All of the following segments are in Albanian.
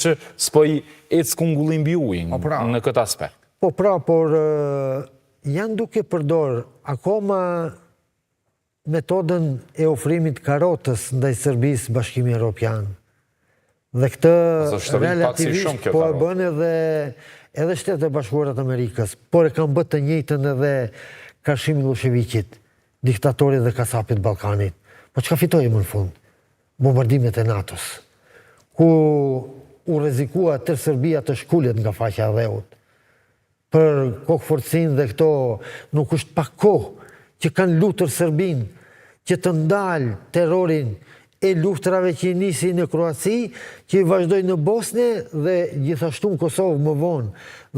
që s'po i ecë kungullim mbi ujin në këtë aspekt. Por janë duke përdor akoma metodën e ofrimit karotës ndaj Serbisë Bashkimi Evropian. Dhe këtë relativisht po e bën edhe Shtetet e Bashkuara të Amerikës, por e kanë bërë të njëjtën edhe Kashim Miloševićit, diktatorit dhe kasapit Ballkanit. Po çka fitoi më në fund? Bombardimet e NATO-s, ku u rrezikua tërë Serbia të shkulet nga faqja e dheut. Për kokëforcin dhe këto nuk është pak kohë që kanë lutur Serbin që të ndalë terrorin e luftrave që i nisi në Kroaci, që i vazhdoj në Bosne dhe gjithashtu në Kosovë më vonë.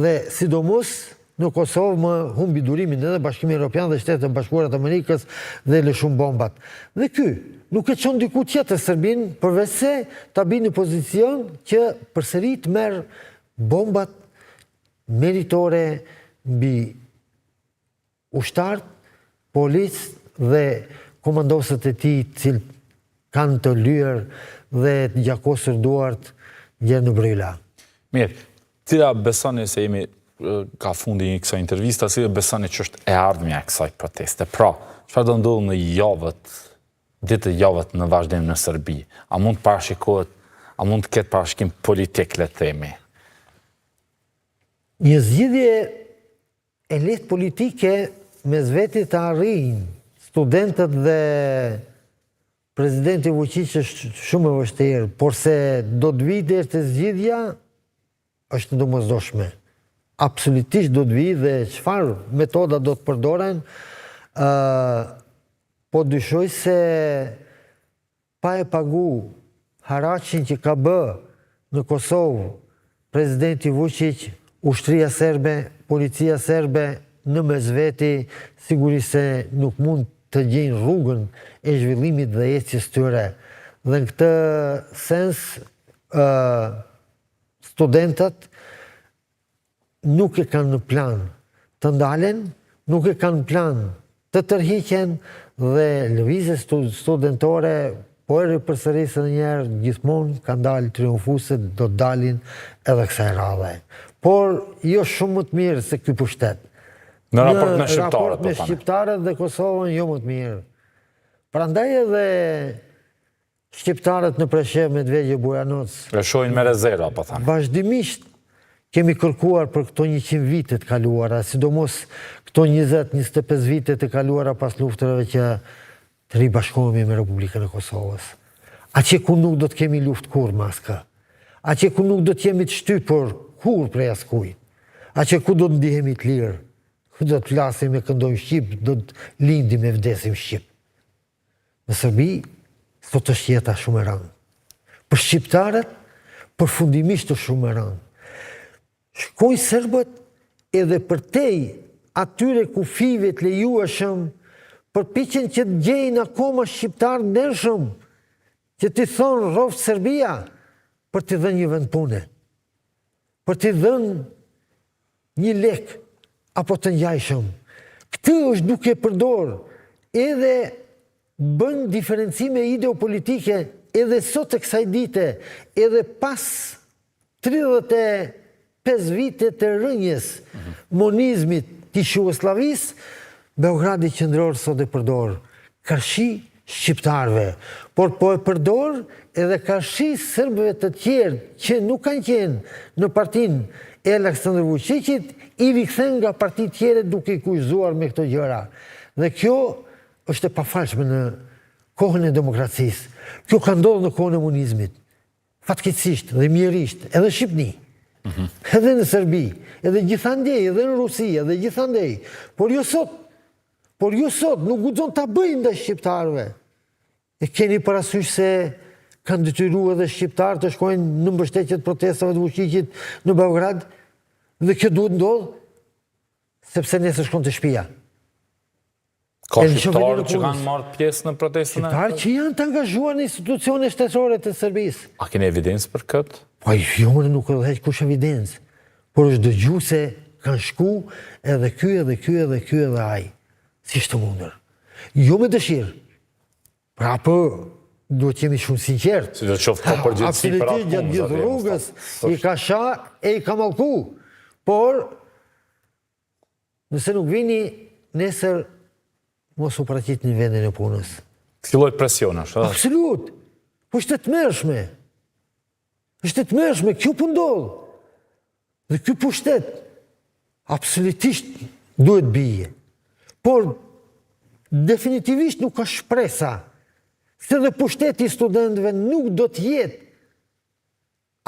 Dhe sidomos në Kosovë më humbi durimin edhe Bashkimi Evropian dhe Shtetet e Bashkuara të Amerikës dhe lëshum bombat. Dhe ky nuk e çon diku tjetër Serbin, përveç se ta bi në pozicion që përsëri të merr bombat meritore mbi ushtarët, policë dhe komandosët e tij që kanë të lyer dhe të gjakosur duart gjerë në bryla. Mirë, cila besoni se jemi ka fundi një kësaj intervista, si besoni që është e ardhmja e kësaj proteste? Pra, çfarë do ndodhë në ditë javët në vazhdim në Serbi? A mund të parashikohet, a mund të ketë parashikim politik, le të themi? Një zgjidhje e lehtë politike mes vetit të arrijnë studentët dhe presidenti Vučić është shumë e vështirë, por se do të vijë deri te zgjidhja është domosdoshme. Absolutisht do të vijë dhe çfarë metoda do të përdoren, po dyshoj se pa e pagu haraqin që ka bë në Kosovë presidenti Vučić, ushtria serbe, policia serbe, në mes veti, sigurisht se nuk mund të gjejnë rrugën e zhvillimit dhe ecjes tyre. Dhe në këtë sens, studentët nuk e kanë në plan të ndalen, nuk e kanë plan të tërhiqen dhe lëvizjes studentore, po e ripërsërisë njerë, gjithmonë kanë dalë triumfuese, do të dalin edhe kësaj radhe. Por jo shumë më të mirë se ky pushtet. Në raport me shqiptarët, raport me shqiptarët dhe Kosovën jo më të mirë. Prandaj edhe shqiptarët në Preshevë, Medvegje, Bujanoc e shohin me rezerva, po thanë. Vazhdimisht kemi kërkuar për këto 100 vite të kaluara, sidomos këto 20-25 vite të kaluara pas luftrave që të ribashkohemi me Republikën e Kosovës. Atje ku nuk do të kemi luftë kur maska. Atje ku nuk do të jemi të shtypur kur prej askujt. Atje ku do të ndihemi të lirë. Do të flasim e këndojmë Shqip, do të lindim e vdesim Shqip. Në Serbi, sot është jeta shumë e rëndë. Për shqiptarët, përfundimisht është shumë e rëndë. Shkojnë serbët edhe përtej atyre kufive të lejueshëm, përpiqen që të gjejnë akoma shqiptarë ndershëm, që t'i thonë rroftë Serbia, për t'i dhënë një vend pune, për t'i dhënë një lek, apo të njajshëm. Këtë është duke përdor edhe bën diferencime ideopolitike edhe sot e kësaj dite, edhe pas 35 vite të rënjes monizmit të Jugosllavisë, Beogradi qendror sot e përdor karshi shqiptarëve, por po e përdor edhe karshi serbëve të tjerë që nuk kanë qenë në partinë e Aleksandr Vučićit, i rikthen nga partitë tjera duke i kushzuar me këto gjëra. Dhe kjo është e pafalshme në kohën e demokracisë. Kjo ka ndodhur në kohën e komunizmit. Fatkeqësisht dhe mjerisht, edhe në Shqipëri, edhe në Serbi, edhe gjithandej, edhe në Rusi, edhe gjithandej. Por jo sot, nuk guxon ta bëjnë ndaj shqiptarëve. E keni parasysh se kanë detyruar edhe shqiptarë të shkojnë në mbështetje të protestave të Vučićit në Beograd, dhe kjo duhet ndodhë, sepse nesër shkon të shtëpia. Ka shqiptarë që kanë marrë pjesë në protestën? Shqiptarë që janë të angazhuar në institucione shtetërore të Serbisë. A keni evidencë për këtë? Po jo, nuk e heq kush evidencë, por është dëgjuar se kanë shku edhe ky, edhe ky, edhe ky, edhe ai. Si është mundur? Jo me dëshirë. Pra po duhet jemi shumë sinqert. Si do qoftë ka përgjithësi për atë punë. Gjatë gjithë rrugës, i ka sha e i ka mallku. Por, nëse nuk vini, nesër mos u paraqit në vendin e punës. Filloj presion është, a? Absolut. Po është të tmerrshme. Është të tmerrshme, kjo po ndodh. Dhe ky pushtet absolutisht duhet bije. Por definitivisht nuk ka shpresa se dhe pushteti i studentëve nuk do të jetë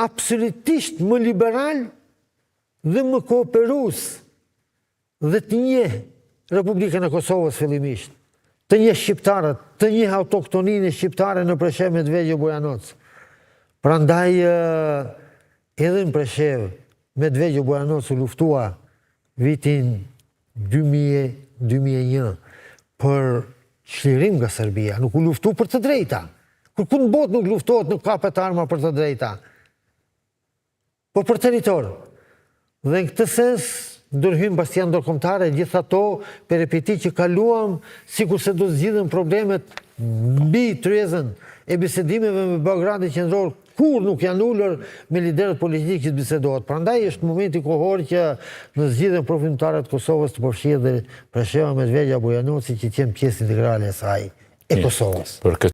absolutisht më liberal dhe më kooperues dhe të njeh Republikën e Kosovës fillimisht, të njeh shqiptarët, të njeh autoktoninë shqiptare në Preshevë, Medvegjev, Bujanoc. Prandaj edhe në Preshevë, Medvegjev, Bujanoc u luftua vitin 2001 për çlirim nga Serbia, nuk u luftu për të drejta. Kur në botë nuk luftohet, nuk kapet arma për të drejta. Po për territor. Dhe në këtë sens, ndërhym bastian ndërkombëtare, gjithë ato peripeti që kaluam, sikur se do zgjidhen problemet mbi tryezën e bisedimeve me Beogradin qendror, kur nuk janë ulur me liderët politikë që të bisedohet. Prandaj është momenti kohor që në zgjidhjen përfundimtare të Kosovës të përfshihet dhe Presheva, Medvegjev, Bujanoci që të jenë pjesë integrale e saj e Kosovës.